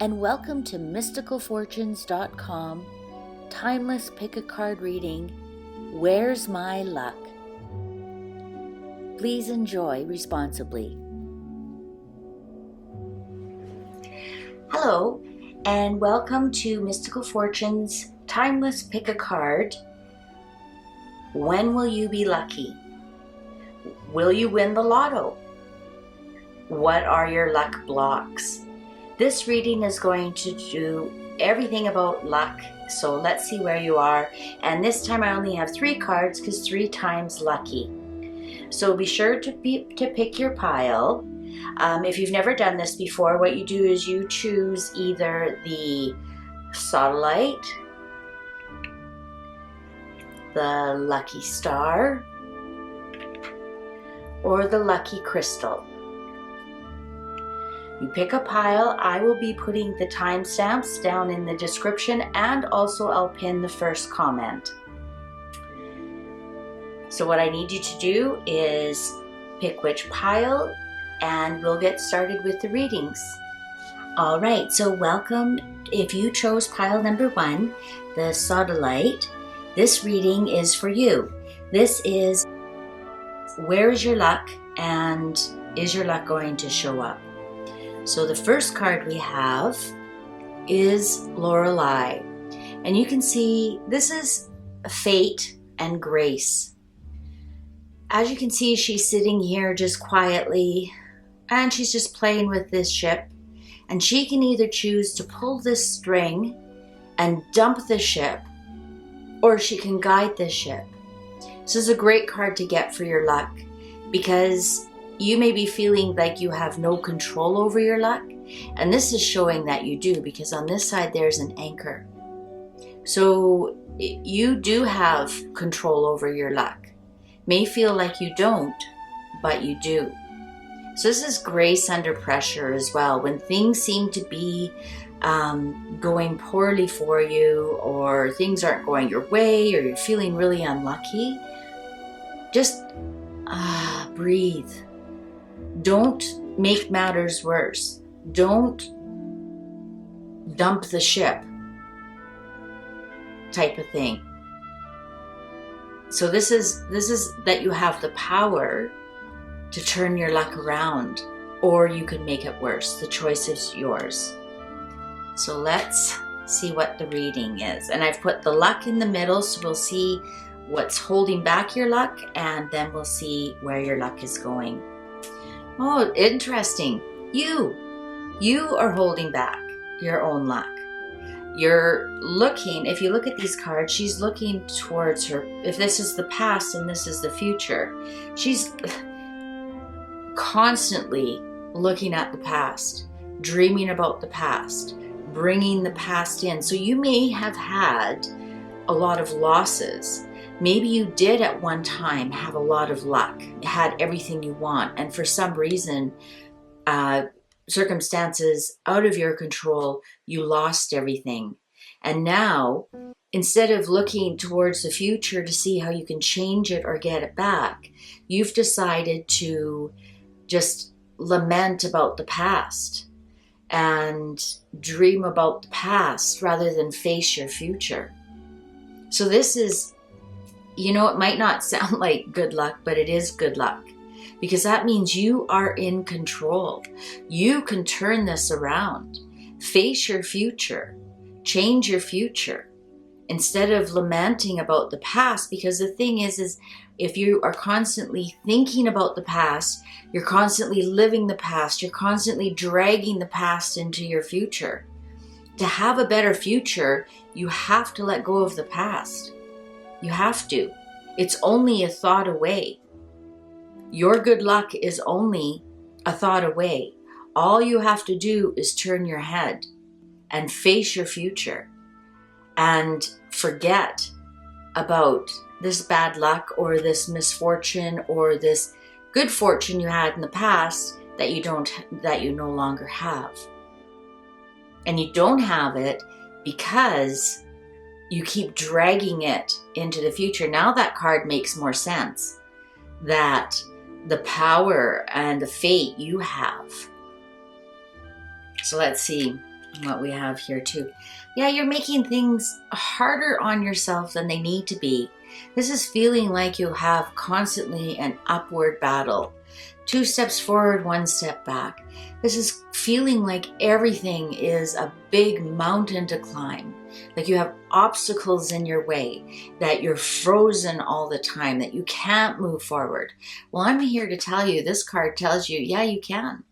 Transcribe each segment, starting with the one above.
and welcome to mysticalfortunes.com timeless pick-a-card reading, Where's My Luck? Please enjoy responsibly. Hello, and welcome to Mystical Fortunes Timeless Pick-a-Card. When will you be lucky? Will you win the lotto? What are your luck blocks? This reading is going to do everything about luck, so let's see where you are. And this time I only have 3 cards because 3 times lucky. So be sure to pick your pile. If you've never done this before, what you do is you choose either the Sodalite, the Lucky Star, or the Lucky Crystal. You pick a pile. I will be putting the timestamps down in the description, and also I'll pin the first comment. So what I need you to do is pick which pile, and we'll get started with the readings. All right, so welcome. If you chose pile number 1, the Sodalite, this reading is for you. This is, where is your luck, and is your luck going to show up? So the first card we have is Lorelei. And you can see this is fate and grace. As you can see, she's sitting here just quietly, and she's just playing with this ship. And she can either choose to pull this string and dump the ship, or she can guide the ship. This is a great card to get for your luck, because you may be feeling like you have no control over your luck, and this is showing that you do, because on this side there's an anchor. So you do have control over your luck. May feel like you don't, but you do. So this is grace under pressure as well. When things seem to be going poorly for you, or things aren't going your way, or you're feeling really unlucky, just breathe. Don't make matters worse. Don't dump the ship, type of thing. So this is that you have the power to turn your luck around, or you could make it worse. The choice is yours. So let's see what the reading is. And I've put the luck in the middle, so we'll see what's holding back your luck, and then we'll see where your luck is going. Oh, interesting. You are holding back your own luck. You're looking, if you look at these cards, she's looking towards her. If this is the past and this is the future, she's constantly looking at the past, dreaming about the past, bringing the past in. So you may have had a lot of losses. Maybe you did at one time have a lot of luck, had everything you want, and for some reason, circumstances out of your control, you lost everything. And now, instead of looking towards the future to see how you can change it or get it back, you've decided to just lament about the past and dream about the past rather than face your future. So this is, it might not sound like good luck, but it is good luck, because that means you are in control. You can turn this around, face your future, change your future, instead of lamenting about the past. Because the thing is if you are constantly thinking about the past, you're constantly living the past, you're constantly dragging the past into your future. To have a better future, you have to let go of the past. You have to. It's only a thought away. Your good luck is only a thought away. All you have to do is turn your head and face your future and forget about this bad luck or this misfortune or this good fortune you had in the past that you no longer have. And you don't have it because you keep dragging it into the future. Now that card makes more sense, that the power and the fate you have. So let's see. what we have here too. Yeah, you're making things harder on yourself than they need to be. This is feeling like you have constantly an upward battle. 2 steps forward, 1 step back. This is feeling like everything is a big mountain to climb. Like you have obstacles in your way, that you're frozen all the time, that you can't move forward. Well, I'm here to tell you, this card tells you, yeah, you can.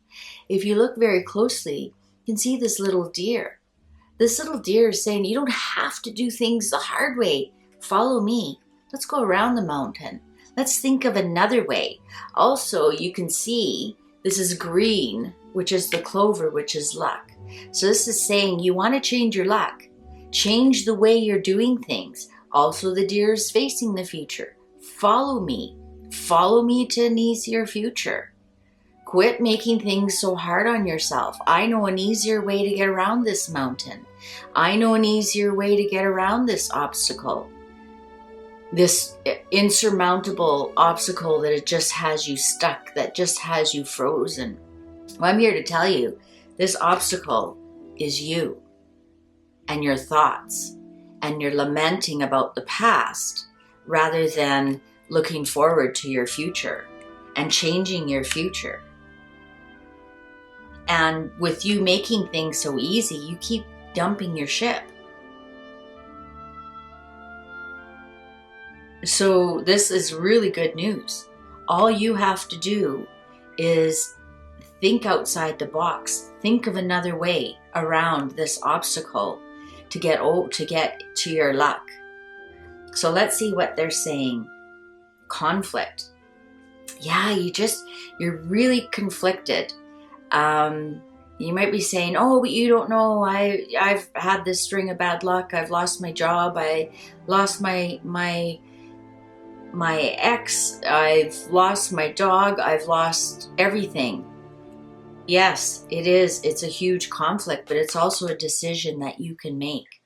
If you look very closely, you can see this little deer. This little deer is saying, you don't have to do things the hard way. Follow me. Let's go around the mountain. Let's think of another way. Also, you can see this is green, which is the clover, which is luck. So this is saying you want to change your luck. Change the way you're doing things. Also, the deer is facing the future. Follow me. Follow me to an easier future. Quit making things so hard on yourself. I know an easier way to get around this mountain. I know an easier way to get around this obstacle. This insurmountable obstacle that it just has you stuck, that just has you frozen. Well, I'm here to tell you, this obstacle is you and your thoughts, and you're lamenting about the past rather than looking forward to your future and changing your future. And with you making things so easy, you keep dumping your ship. So this is really good news. All you have to do is think outside the box. Think of another way around this obstacle to get to your luck. So let's see what they're saying. Conflict. Yeah, you're really conflicted. You might be saying, oh, but you don't know, I've had this string of bad luck. I've lost my job. I lost my ex. I've lost my dog. I've lost everything. Yes, it is. It's a huge conflict, but it's also a decision that you can make.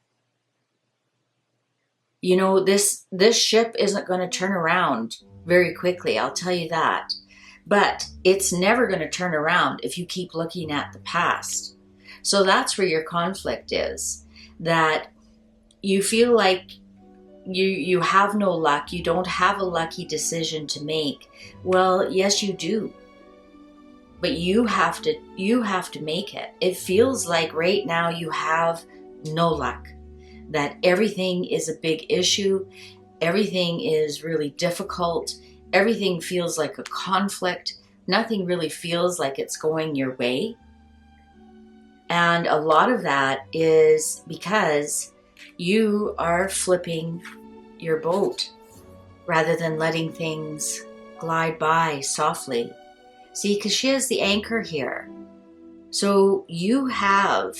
You know, this ship isn't going to turn around very quickly. I'll tell you that. But it's never going to turn around if you keep looking at the past. So that's where your conflict is. That you feel like you have no luck. You don't have a lucky decision to make. Well, yes, you do. But you have to make it. It feels like right now you have no luck. That everything is a big issue. Everything is really difficult. Everything feels like a conflict. Nothing really feels like it's going your way. And a lot of that is because you are flipping your boat rather than letting things glide by softly. See, because she has the anchor here. So you have,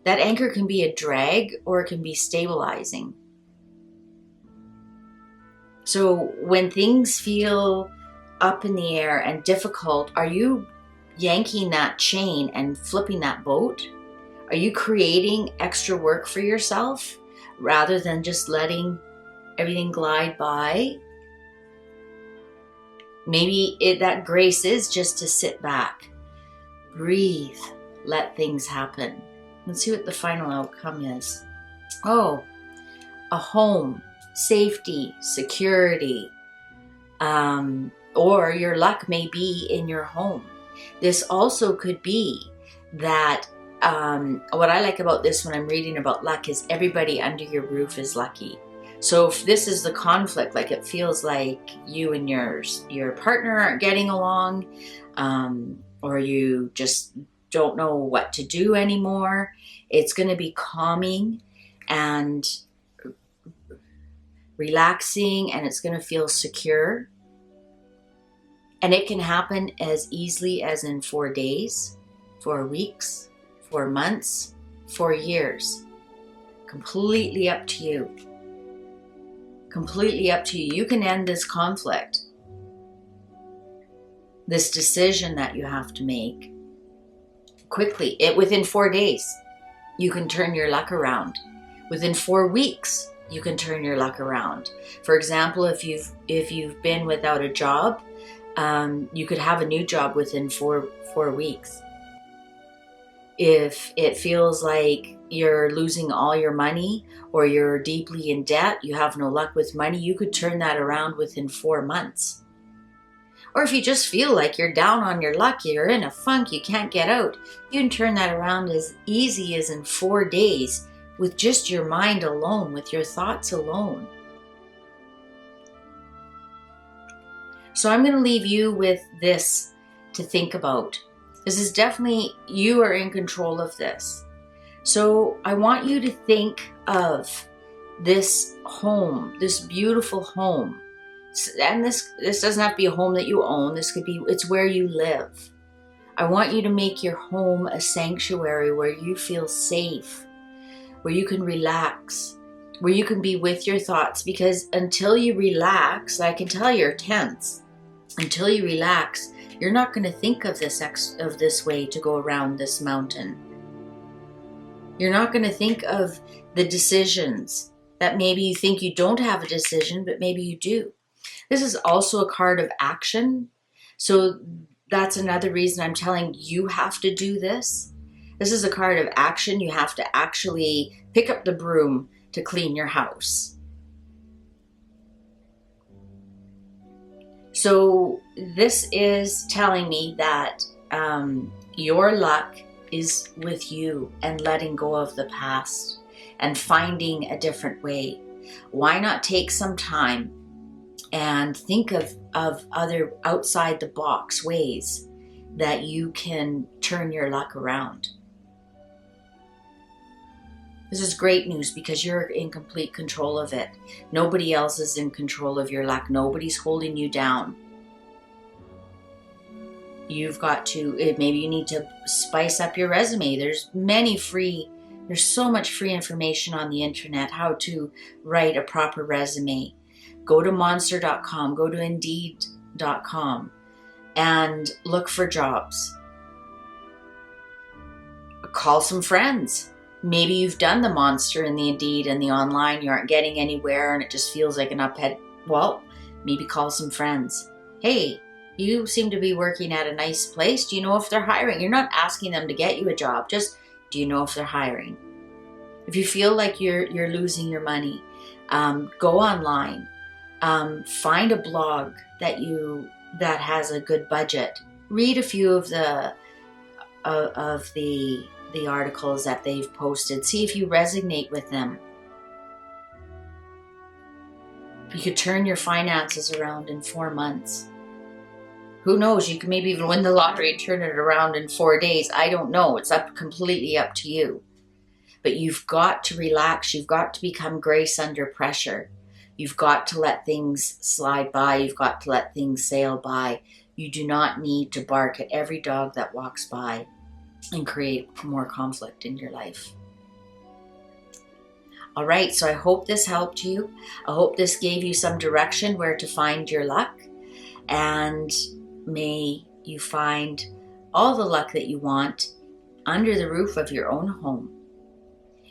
that anchor can be a drag or it can be stabilizing. So when things feel up in the air and difficult, are you yanking that chain and flipping that boat? Are you creating extra work for yourself rather than just letting everything glide by? Maybe that grace is just to sit back, breathe, let things happen. Let's see what the final outcome is. Oh, a home. Safety, security, or your luck may be in your home. This also could be that what I like about this when I'm reading about luck is everybody under your roof is lucky. So if this is the conflict, like it feels like you and your partner aren't getting along, or you just don't know what to do anymore, it's going to be calming and relaxing, and it's going to feel secure. And it can happen as easily as in 4 days, 4 weeks, 4 months, 4 years. Completely up to you. Completely up to you. You can end this conflict, this decision that you have to make quickly. Within 4 days, you can turn your luck around. Within 4 weeks, you can turn your luck around. For example, if you've been without a job, you could have a new job within four weeks. If it feels like you're losing all your money or you're deeply in debt, you have no luck with money, you could turn that around within 4 months. Or if you just feel like you're down on your luck, you're in a funk, you can't get out, you can turn that around as easy as in 4 days with just your mind alone, with your thoughts alone. So I'm going to leave you with this to think about. This is definitely, you are in control of this. So I want you to think of this home, this beautiful home. And this doesn't have to be a home that you own. This could be, it's where you live. I want you to make your home a sanctuary where you feel safe, where you can relax, where you can be with your thoughts. Because until you relax, I can tell you're tense. Until you relax, you're not going to think of this way to go around this mountain. You're not going to think of the decisions that maybe you think you don't have a decision, but maybe you do. This is also a card of action. So that's another reason I'm telling you have to do this. This is a card of action. You have to actually pick up the broom to clean your house. So this is telling me that your luck is with you and letting go of the past and finding a different way. Why not take some time and think of other outside the box ways that you can turn your luck around? This is great news because you're in complete control of it. Nobody else is in control of your luck. Nobody's holding you down. You've got to, maybe you need to spice up your resume. There's so much free information on the internet how to write a proper resume. Go to monster.com, go to indeed.com and look for jobs. Call some friends. Maybe you've done the Monster and the Indeed and the online, you aren't getting anywhere and it just feels like an uphead. Well, maybe call some friends. Hey, you seem to be working at a nice place. Do you know if they're hiring? You're not asking them to get you a job. Just, do you know if they're hiring? If you feel like you're losing your money, go online. Find a blog that has a good budget. Read a few of the articles that they've posted. See if you resonate with them. You could turn your finances around in 4 months. Who knows? You can maybe even win the lottery and turn it around in 4 days. I don't know. It's completely up to you. But you've got to relax. You've got to become grace under pressure. You've got to let things slide by. You've got to let things sail by. You do not need to bark at every dog that walks by and create more conflict in your life. All right, so I hope this helped you. I hope this gave you some direction where to find your luck. And may you find all the luck that you want under the roof of your own home.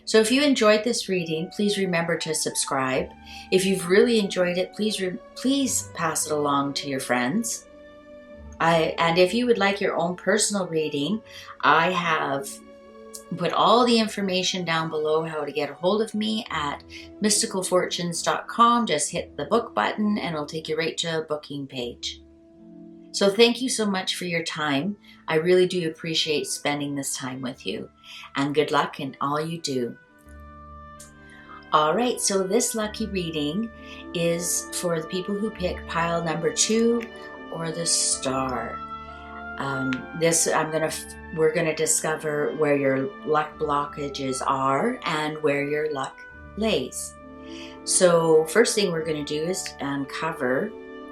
So if you enjoyed this reading, please remember to subscribe. If you've really enjoyed it, please pass it along to your friends. And if you would like your own personal reading, I have put all the information down below how to get a hold of me at mysticalfortunes.com. Just hit the book button and it'll take you right to a booking page. So thank you so much for your time. I really do appreciate spending this time with you. And good luck in all you do. All right, so this lucky reading is for the people who pick pile number 2 or the star. We're gonna discover where your luck blockages are and where your luck lays. So first thing we're gonna do is uncover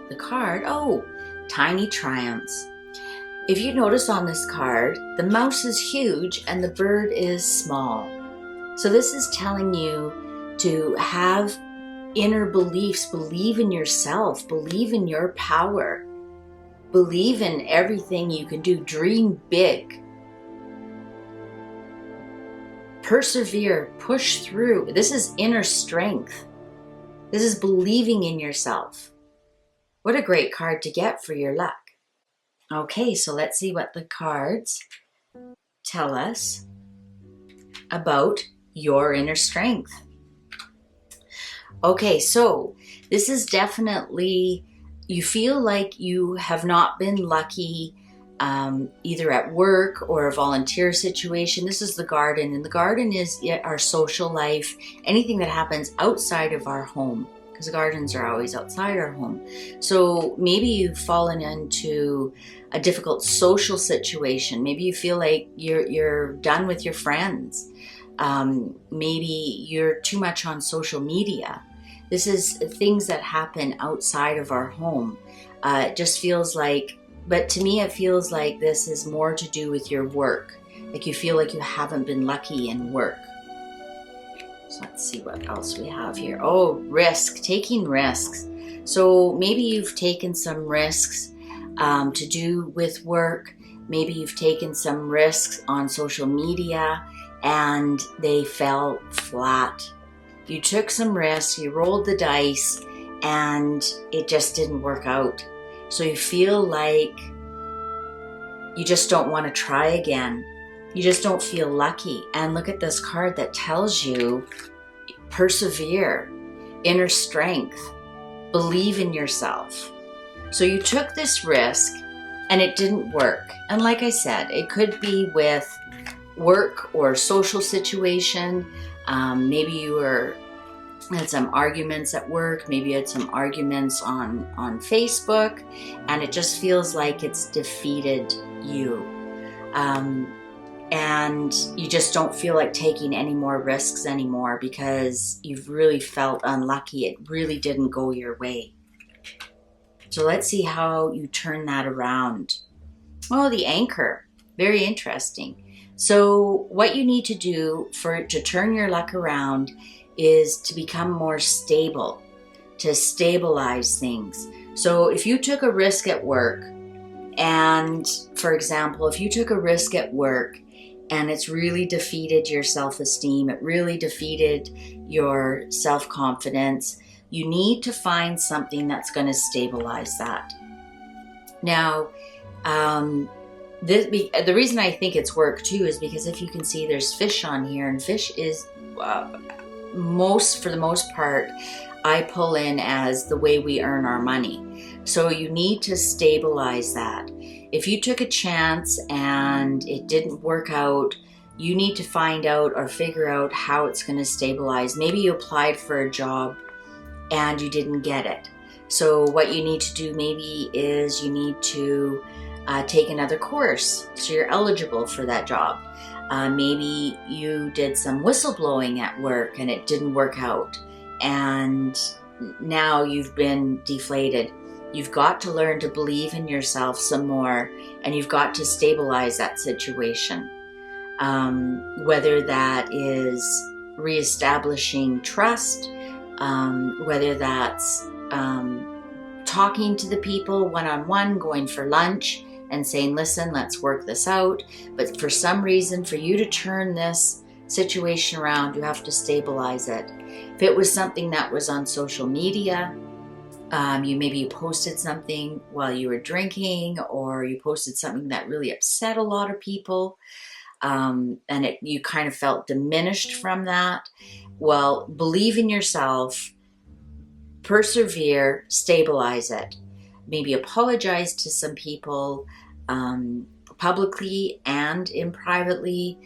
the card. Oh, tiny triumphs. If you notice on this card, the mouse is huge and the bird is small. So this is telling you to have inner beliefs, believe in yourself, believe in your power, believe in everything you can do, dream big, persevere, push through. This is inner strength. This is believing in yourself. What a great card to get for your luck. Okay, so let's see what the cards tell us about your inner strength. Okay, so this is definitely, you feel like you have not been lucky either at work or a volunteer situation. This is the garden, and the garden is our social life, anything that happens outside of our home, because the gardens are always outside our home. So maybe you've fallen into a difficult social situation. Maybe you feel like you're done with your friends. Maybe you're too much on social media. This is things that happen outside of our home. It just feels like, but to me it feels like this is more to do with your work. Like you feel like you haven't been lucky in work. So let's see what else we have here. Oh, risk, taking risks. So maybe you've taken some risks to do with work. Maybe you've taken some risks on social media and they fell flat. You took some risks, you rolled the dice, and it just didn't work out. So you feel like you just don't want to try again. You just don't feel lucky. And look at this card that tells you, persevere, inner strength, believe in yourself. So you took this risk and it didn't work. And like I said, it could be with work or social situation. Maybe you had some arguments at work. Maybe you had some arguments on Facebook, and it just feels like it's defeated you. And you just don't feel like taking any more risks anymore because you've really felt unlucky. It really didn't go your way. So let's see how you turn that around. Oh, the anchor. Very interesting. So what you need to do to turn your luck around is to become more stable, to stabilize things. So if you took a risk at work, and for example, if you took a risk at work and it's really defeated your self-esteem, it really defeated your self-confidence, you need to find something that's going to stabilize that. Now, the reason I think it's work too is because if you can see there's fish on here, and fish is for the most part I pull in as the way we earn our money. So you need to stabilize that. If you took a chance and it didn't work out, you need to find out or figure out how it's going to stabilize. Maybe you applied for a job and you didn't get it. So what you need to do maybe is you need to take another course so you're eligible for that job. Maybe you did some whistleblowing at work and it didn't work out, and now you've been deflated. You've got to learn to believe in yourself some more, and you've got to stabilize that situation. Whether that is reestablishing trust, whether that's talking to the people one-on-one, going for lunch and saying, listen, let's work this out. But for some reason, for you to turn this situation around, you have to stabilize it. If it was something that was on social media, maybe you posted something while you were drinking, or you posted something that really upset a lot of people, and you kind of felt diminished from that. Well, believe in yourself, persevere, stabilize it. Maybe apologize to some people publicly and in privately.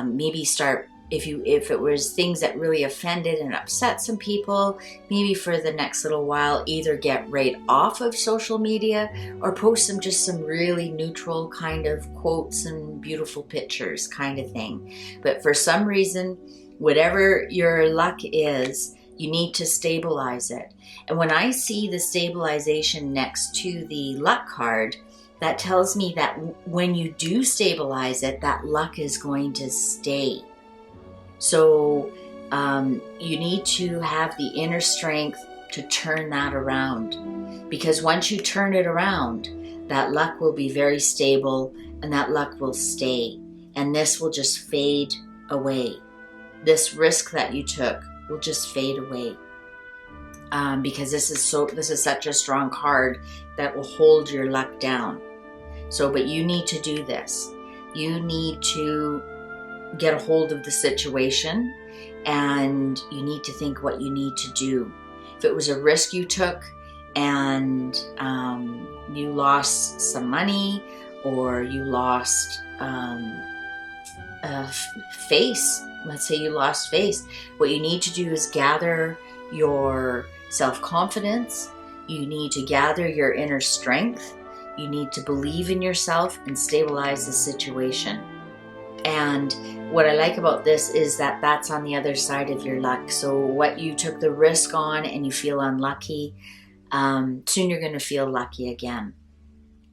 Maybe start, if it was things that really offended and upset some people, maybe for the next little while either get right off of social media or post some really neutral kind of quotes and beautiful pictures kind of thing. But for some reason, whatever your luck is, you need to stabilize it. And when I see the stabilization next to the luck card, that tells me that when you do stabilize it, that luck is going to stay. So you need to have the inner strength to turn that around. Because once you turn it around, that luck will be very stable and that luck will stay. And this will just fade away. This risk that you took will just fade away. Because this is such a strong card that will hold your luck down. So, but you need to do this. You need to get a hold of the situation, and you need to think what you need to do. If it was a risk you took and you lost some money, or you lost face, let's say you lost face, what you need to do is gather your self-confidence. You need to gather your inner strength. You need to believe in yourself and stabilize the situation. And what I like about this is that that's on the other side of your luck. So what you took the risk on and you feel unlucky, soon you're going to feel lucky again.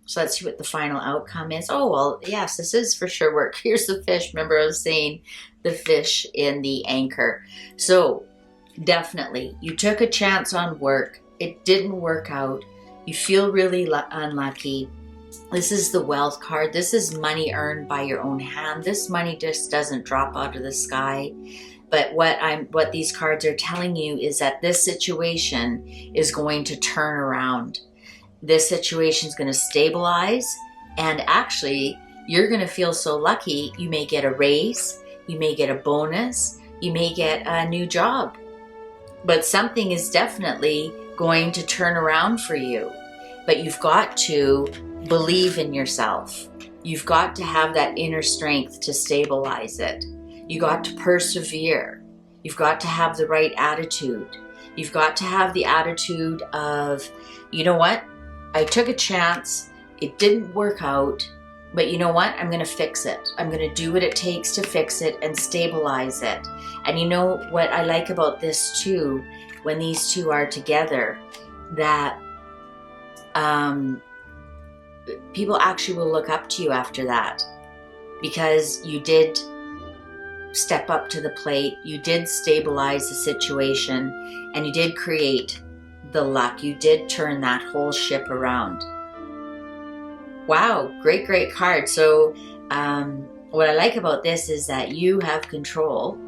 So let's see what the final outcome is. Oh, well, yes, this is for sure work. Here's the fish. Remember I was saying the fish in the anchor. So definitely, you took a chance on work. It didn't work out. You feel really unlucky. This is the wealth card. This is money earned by your own hand. This money just doesn't drop out of the sky. But what these cards are telling you is that this situation is going to turn around. This situation is going to stabilize, and actually you're going to feel so lucky. You may get a raise, you may get a bonus, you may get a new job, but something is definitely going to turn around for you. But you've got to believe in yourself. You've got to have that inner strength to stabilize it. You got to persevere. You've got to have the right attitude. You've got to have the attitude of, you know what? I took a chance. It didn't work out, but you know what? I'm going to fix it. I'm going to do what it takes to fix it and stabilize it. And you know what I like about this too, when these two are together, that people actually will look up to you after that, because you did step up to the plate, you did stabilize the situation, and you did create the luck. You did turn that whole ship around. Wow, great card. So what I like about this is that you have control.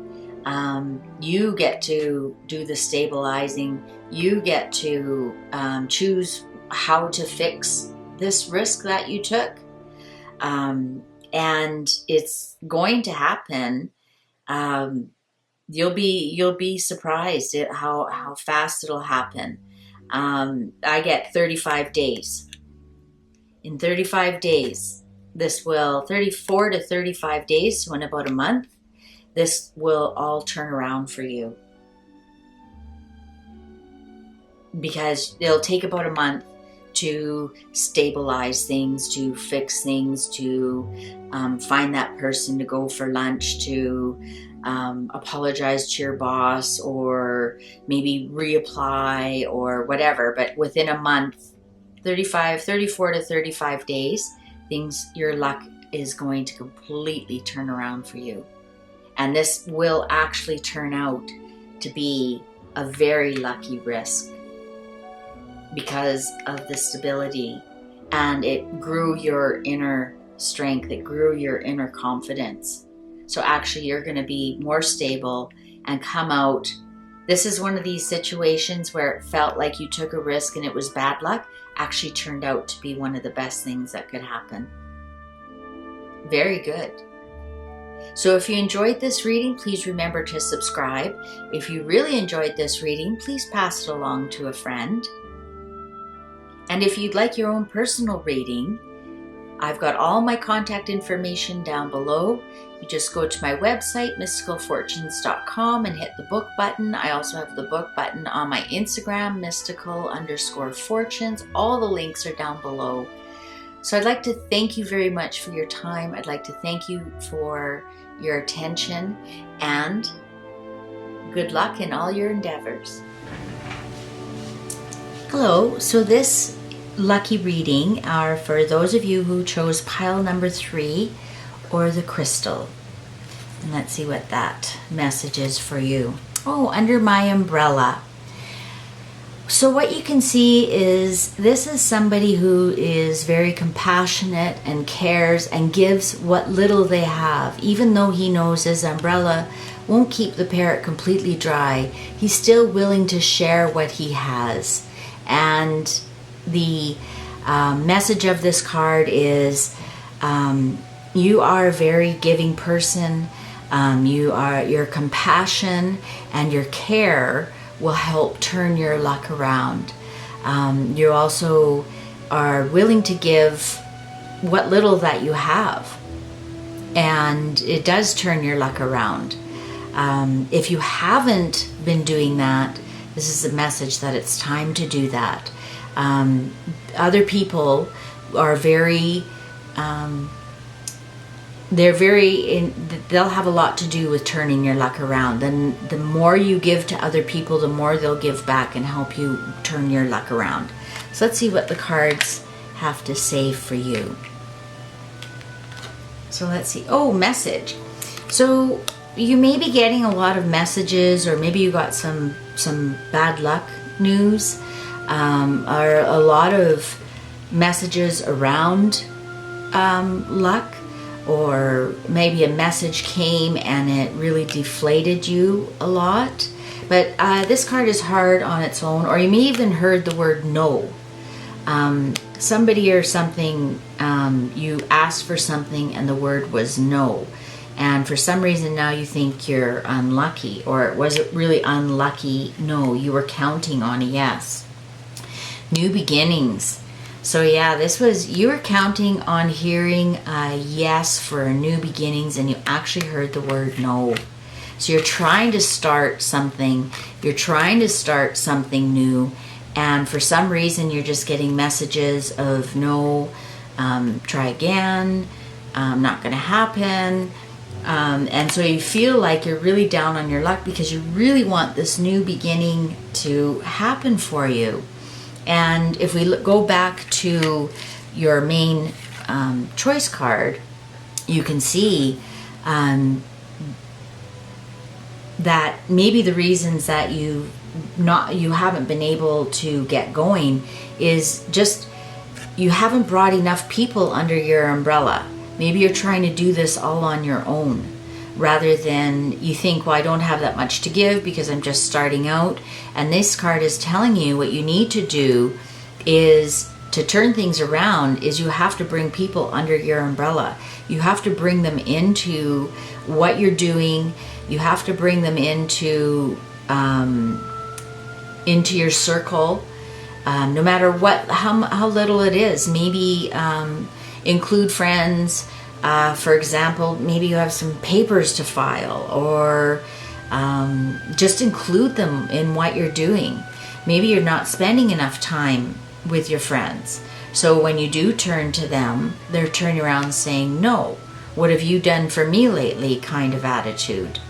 You get to do the stabilizing. You get to choose how to fix this risk that you took. And it's going to happen. You'll be surprised at how fast it'll happen. I get 35 days. In 35 days, 34 to 35 days, so in about a month, this will all turn around for you. Because it'll take about a month to stabilize things, to fix things, to find that person to go for lunch, to apologize to your boss, or maybe reapply or whatever. But within a month, 34 to 35 days, your luck is going to completely turn around for you. And this will actually turn out to be a very lucky risk because of the stability, and it grew your inner strength, it grew your inner confidence. So actually you're going to be more stable and come out. This is one of these situations where it felt like you took a risk and it was bad luck, actually turned out to be one of the best things that could happen. Very good. So if you enjoyed this reading, please remember to subscribe. If you really enjoyed this reading, please pass it along to a friend. And if you'd like your own personal reading, I've got all my contact information down below. You just go to my website, mysticalfortunes.com, and hit the book button. I also have the book button on my Instagram, mystical_fortunes. All the links are down below. So I'd like to thank you very much for your time. I'd like to thank you for your attention, and good luck in all your endeavors. Hello, so this lucky reading are for those of you who chose pile number 3 or the crystal. And let's see what that message is for you. Oh, under my umbrella. So what you can see is this is somebody who is very compassionate and cares and gives what little they have. Even though he knows his umbrella won't keep the parrot completely dry, he's still willing to share what he has. And the message of this card is You are a very giving person. Your compassion and your care will help turn your luck around. You also are willing to give what little that you have, and it does turn your luck around. If you haven't been doing that, this is a message that it's time to do that. Other people are they'll have a lot to do with turning your luck around. Then the more you give to other people, the more they'll give back and help you turn your luck around. So let's see what the cards have to say for you. So let's see. Oh, message. So you may be getting a lot of messages, or maybe you got some bad luck news, or a lot of messages around luck. Or maybe a message came and it really deflated you a lot. But this card is hard on its own. Or you may even heard the word no. Somebody or something, you asked for something and the word was no. And for some reason now you think you're unlucky. Or was it really unlucky? No, you were counting on a yes. New beginnings. So yeah, you were counting on hearing a yes for new beginnings, and you actually heard the word no. So you're trying to start something. You're trying to start something new, and for some reason you're just getting messages of no, try again, not going to happen. And so you feel like you're really down on your luck because you really want this new beginning to happen for you. And if we go back to your main choice card, you can see that maybe the reasons that you haven't been able to get going is just you haven't brought enough people under your umbrella. Maybe you're trying to do this all on your own, rather than you think, well, I don't have that much to give because I'm just starting out. And this card is telling you what you need to do is to turn things around is you have to bring people under your umbrella. You have to bring them into what you're doing. You have to bring them into your circle, no matter how little it is. Maybe include friends. For example, maybe you have some papers to file, or just include them in what you're doing. Maybe you're not spending enough time with your friends. So when you do turn to them, they're turning around saying, no, what have you done for me lately kind of attitude.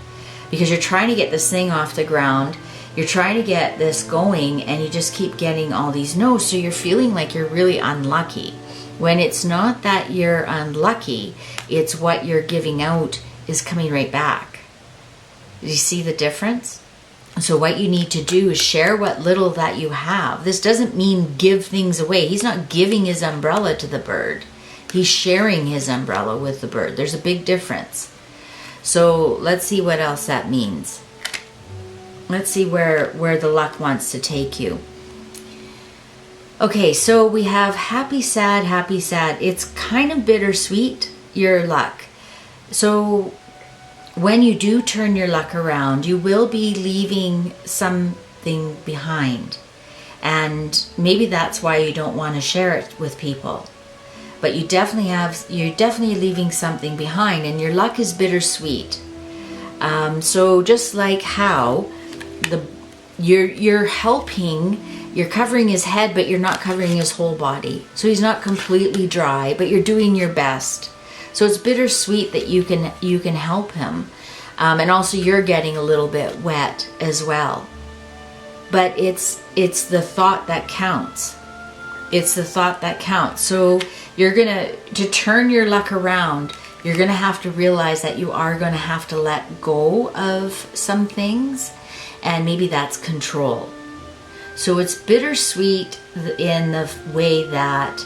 Because you're trying to get this thing off the ground. You're trying to get this going, and you just keep getting all these no's. So you're feeling like you're really unlucky. When it's not that you're unlucky, it's what you're giving out is coming right back. Do you see the difference? So what you need to do is share what little that you have. This doesn't mean give things away. He's not giving his umbrella to the bird. He's sharing his umbrella with the bird. There's a big difference. So let's see what else that means. Let's see where the luck wants to take you. Okay, so we have happy, sad, happy, sad. It's kind of bittersweet, your luck. So when you do turn your luck around, you will be leaving something behind. And maybe that's why you don't want to share it with people. But you're definitely leaving something behind, and your luck is bittersweet. So just like how you're helping, you're covering his head, but you're not covering his whole body. So he's not completely dry, but you're doing your best. So it's bittersweet that you can help him. And also you're getting a little bit wet as well. But it's the thought that counts. It's the thought that counts. So to turn your luck around, you're gonna have to realize that you are gonna have to let go of some things, and maybe that's control. So it's bittersweet in the way that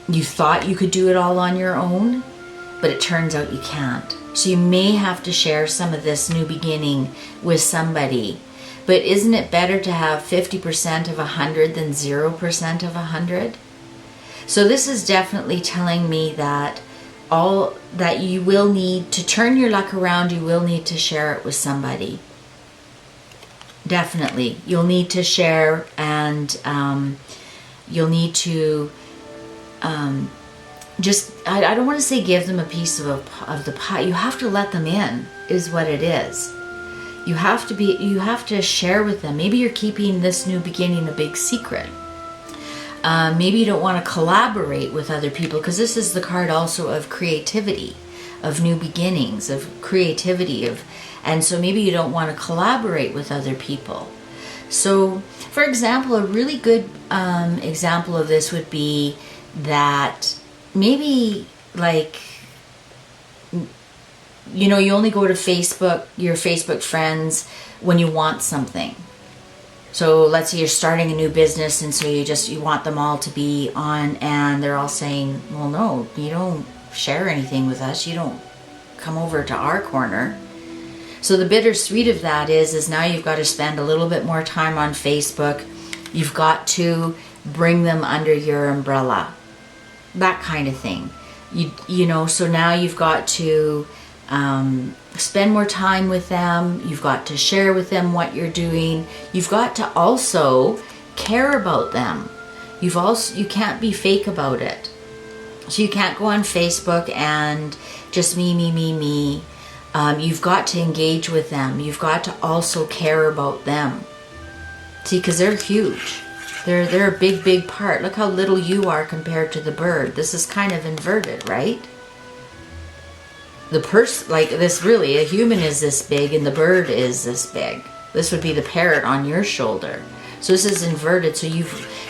you thought you could do it all on your own, but it turns out you can't. So you may have to share some of this new beginning with somebody. But isn't it better to have 50% of 100 than 0% of 100? So this is definitely telling me that all that you will need to turn your luck around. You will need to share it with somebody. Definitely. You'll need to share, and you'll need to just, I don't want to say give them a piece of the pie. You have to let them in, is what it is. You have to share with them. Maybe you're keeping this new beginning a big secret. Maybe you don't want to collaborate with other people, because this is the card also of creativity, of new beginnings, of creativity, and so maybe you don't want to collaborate with other people. So, for example, a really good example of this would be that maybe, like, you know, you only go to Facebook, your Facebook friends, when you want something. So let's say you're starting a new business, and so you want them all to be on, and they're all saying, well, no, you don't share anything with us. You don't come over to our corner. So the bittersweet of that is now you've got to spend a little bit more time on Facebook. You've got to bring them under your umbrella. That kind of thing. You know, so now you've got to spend more time with them. You've got to share with them what you're doing. You've got to also care about them. You can't be fake about it. So you can't go on Facebook and just me. You've got to engage with them. You've got to also care about them. See, because they're huge. They're a big part. Look how little you are compared to the bird. This is kind of inverted, right? The person, like this, really, a human is this big and the bird is this big. This would be the parrot on your shoulder. So this is inverted. So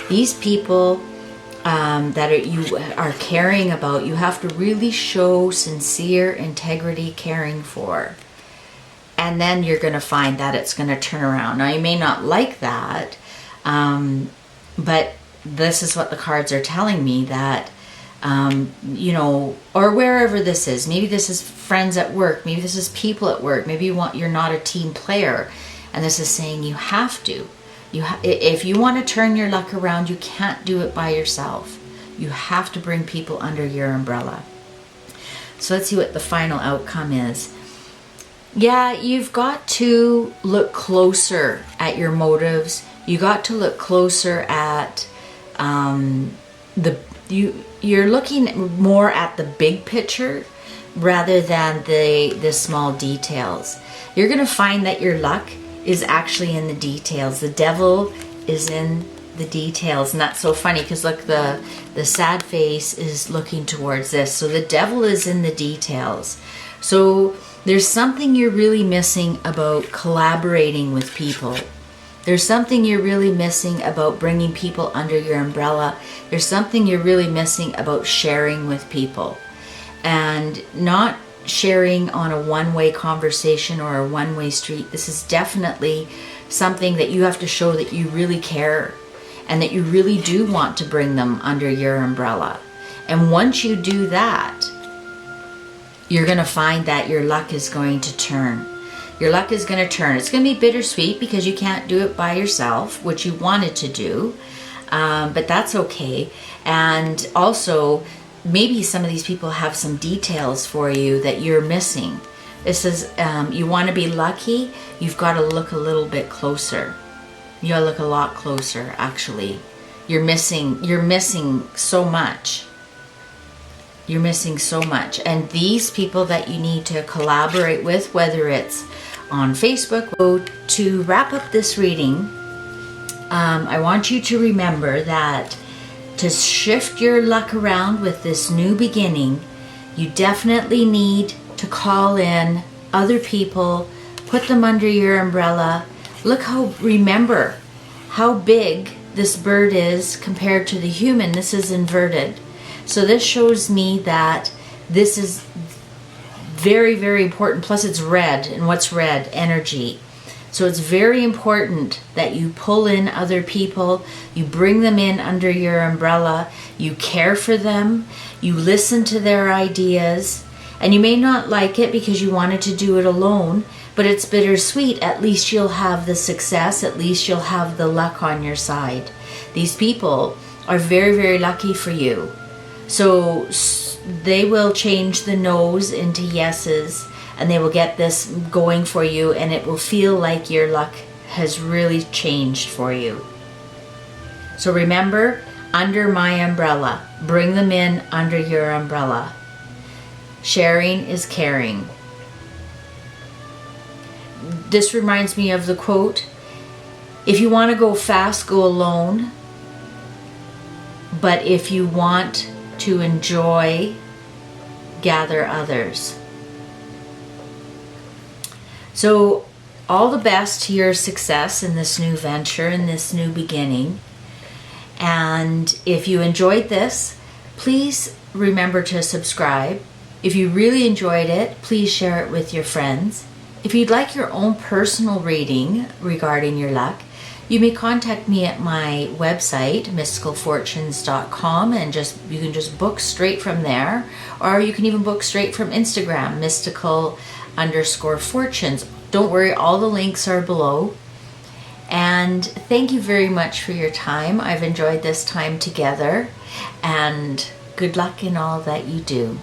these people that you are caring about, you have to really show sincere integrity, caring for. And then you're going to find that it's going to turn around. Now, you may not like that, but this is what the cards are telling me, that you know, or wherever this is. Maybe this is friends at work. Maybe this is people at work. Maybe you're not a team player, and this is saying you have to. If you want to turn your luck around, you can't do it by yourself. You have to bring people under your umbrella. So let's see what the final outcome is. Yeah, you've got to look closer at your motives. You got to look closer at you're looking more at the big picture rather than the small details. You're going to find that your luck is actually in the details. The devil is in the details. And that's so funny because look, the sad face is looking towards this. So the devil is in the details. So there's something you're really missing about collaborating with people. There's something you're really missing about bringing people under your umbrella. There's something you're really missing about sharing with people. And not sharing on a one-way conversation or a one-way street. This is definitely something that you have to show that you really care and that you really do want to bring them under your umbrella. And once you do that, you're going to find that your luck is going to turn. Your luck is going to turn. It's going to be bittersweet because you can't do it by yourself, which you wanted to do, but that's okay. And also, maybe some of these people have some details for you that you're missing. This is, you want to be lucky, you've got to look a little bit closer. You got to look a lot closer, actually. You're missing so much. You're missing so much. And these people that you need to collaborate with, whether it's on Facebook. So to wrap up this reading, I want you to remember that to shift your luck around with this new beginning, you definitely need to call in other people, put them under your umbrella. Remember how big this bird is compared to the human. This is inverted. So this shows me that this is very, very important. Plus it's red, and what's red? Energy. So it's very important that you pull in other people, you bring them in under your umbrella, you care for them, you listen to their ideas, and you may not like it because you wanted to do it alone, but it's bittersweet. At least you'll have the success, at least you'll have the luck on your side. These people are very, very lucky for you. So they will change the no's into yeses, and they will get this going for you, and it will feel like your luck has really changed for you. So remember, under my umbrella. Bring them in under your umbrella. Sharing is caring. This reminds me of the quote, if you want to go fast, go alone. But if you want to enjoy, gather others. So all the best to your success in this new venture, in this new beginning. And if you enjoyed this, please remember to subscribe. If you really enjoyed it, please share it with your friends. If you'd like your own personal reading regarding your luck, you may contact me at my website, mysticalfortunes.com, and you can just book straight from there, or you can even book straight from Instagram, mystical_fortunes. Don't worry, all the links are below. And thank you very much for your time. I've enjoyed this time together, and good luck in all that you do.